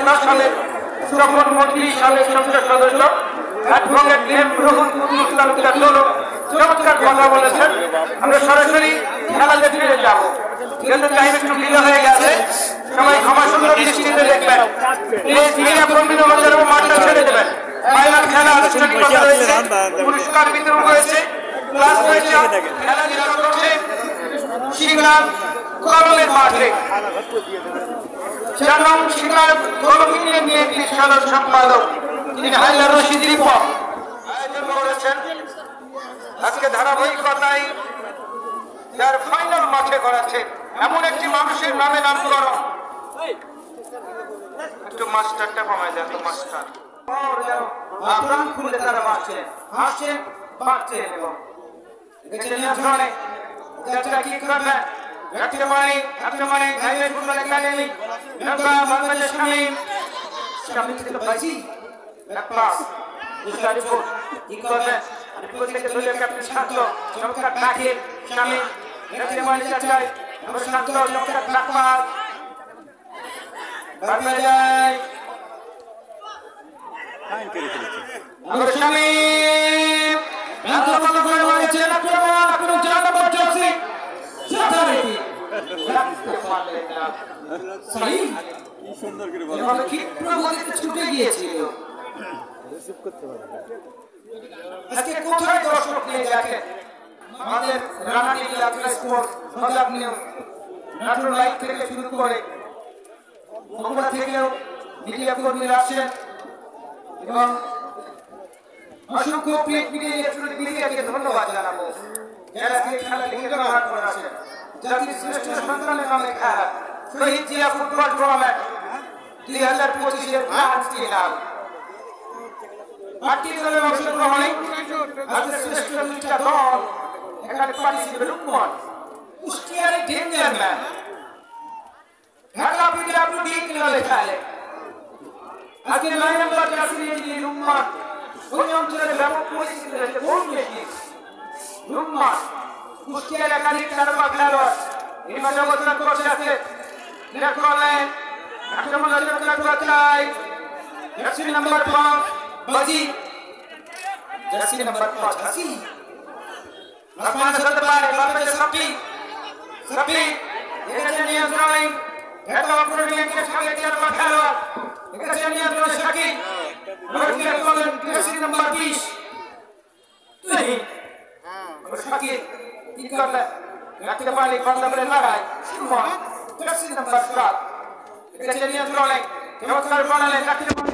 নেতা, সাবেক সফল মন্ত্রী, সাবেক সংসদ সদস্য অ্যাডভোকেট চমৎকার কথা বলেছেন। আমরা সরাসরি খেলাতে ফিরে যাবো, কিন্তু টাইম একটু বিলম্ব হয়ে গেছে। সবাই ক্ষমা সুন্দর দৃষ্টিতে দেখবেন। মাঠটা ছেড়ে দেবেন। ফাইনাল খেলা আনুষ্ঠানিকতা রয়েছে, পুরস্কার বিতরণ রয়েছে, ক্লাস রয়েছে, খেলাধুলা করছে সিংড়ার কলমের মাঠে। 4 নং সিংড়ার কলম ইউনিয়ন বিএনপির সাধারণ সম্পাদক তিনি হায়দার রশিদ রিপন আয়োজন করেছেন। আজকে ধারাবাহিকতায় যার ফাইনাল মাঠে করাচ্ছে এমন একটি মানুষের নামে নামকরণ। একটু মাস্টারটা কমায় দেন, মাস্টার প্রাণ খুলে তারা বাঁচছেন, হাসছেন, বাঁচছেন এবং নিয়ন্ত্রণে যাত্রা কি করবেন। ফুটবল একাডেমি বাংলাদেশ স্বামী ভাইজি কি করবেন। দলীয় ক্যাপ্টেন শান্ত চমৎকার ডাকের স্বামী চাচাই শান্ত চমৎকার ডাকমার স্বামী ছুটে গিয়েছিল। আজকে কোথায় দর্শক নিয়ে দেখেন আমাদের রানাটি স্পোর্টস সজাগ নিউজ নাটোর লাইভ থেকে শুরু করে বগুড়া থেকেও মিডিয়া কর্মীরা আসেন এবং অসংখ্য প্রিন্ট মিডিয়া ইলেকট্রনিক মিডিয়াকে ধন্যবাদ জানাবো যারা খেলা লিখে ব্যবহার করে আসেন। জাতির শ্রেষ্ঠ সন্তানের নামে খেলা শহীদ জিয়া ফুটবল টুর্নামেন্ট 2025-এর গ্র্যান্ড ফিনাল। 8টি দলের অংশগ্রহণে আজকের শ্রেষ্ঠ 2টা দল এখানে পার্টিসিপেট রূপন কুষ্টিয়ার ডেঞ্জার ম্যান ঢাকা পিডিডব্লিউডি ক্লাবে খেলে। আজকে 9 নম্বর জার্সি নিয়ে রূপমান ওই অঞ্চলের ব্যাপক পরিস্থিতি রয়েছে। কোন ব্যক্তি রূপমান কুষ্টিয়ার একাধিক তারকা খেলোয়াড় নির্বাচন অবস্থান করছে। আজকে করলেন আক্রমণ চাই জার্সি নাম্বার 5 বাজি, জার্সি নাম্বার 5 হাসি আসমান সাথে পারে বাপে সাপি সাপি এখানে নিয়ন্ত্রণে এটা অপরদিকে সামনে তারকা খেলোয়াড় এখানে নিয়ন্ত্রণে সাকি রোহিত করলেন জার্সি নাম্বার 20 তুই সাকি কি করলে রাখতে পারে কন্ডামের লড়াই সুমন জার্সি নাম্বার 7 এখানে নিয়ন্ত্রণে চমৎকার বনালে রাখতে পারে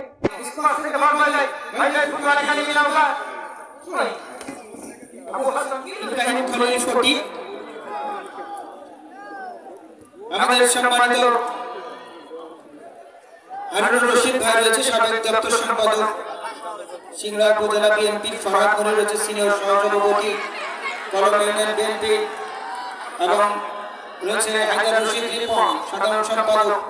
স্পোর্টস থেকে বাংলায় হাইলাইট ফুটবল একাডেমি নামলা শুনাই আবু হাসান ইব্রাহিম খালিল ফটি আমাদের সম্মানিত হারুন রশিদ ভাই রয়েছে সাবেক দপ্তর সম্পাদক সিংড়া উপজেলা বিএনপির, ফরহাদ মনির রয়েছে সিনিয়র সহসভাপতি কলম ইউনিয়ন বিএনপি এবং রয়েছে হায়দার রশিদ রিপন সাধারণ সম্পাদক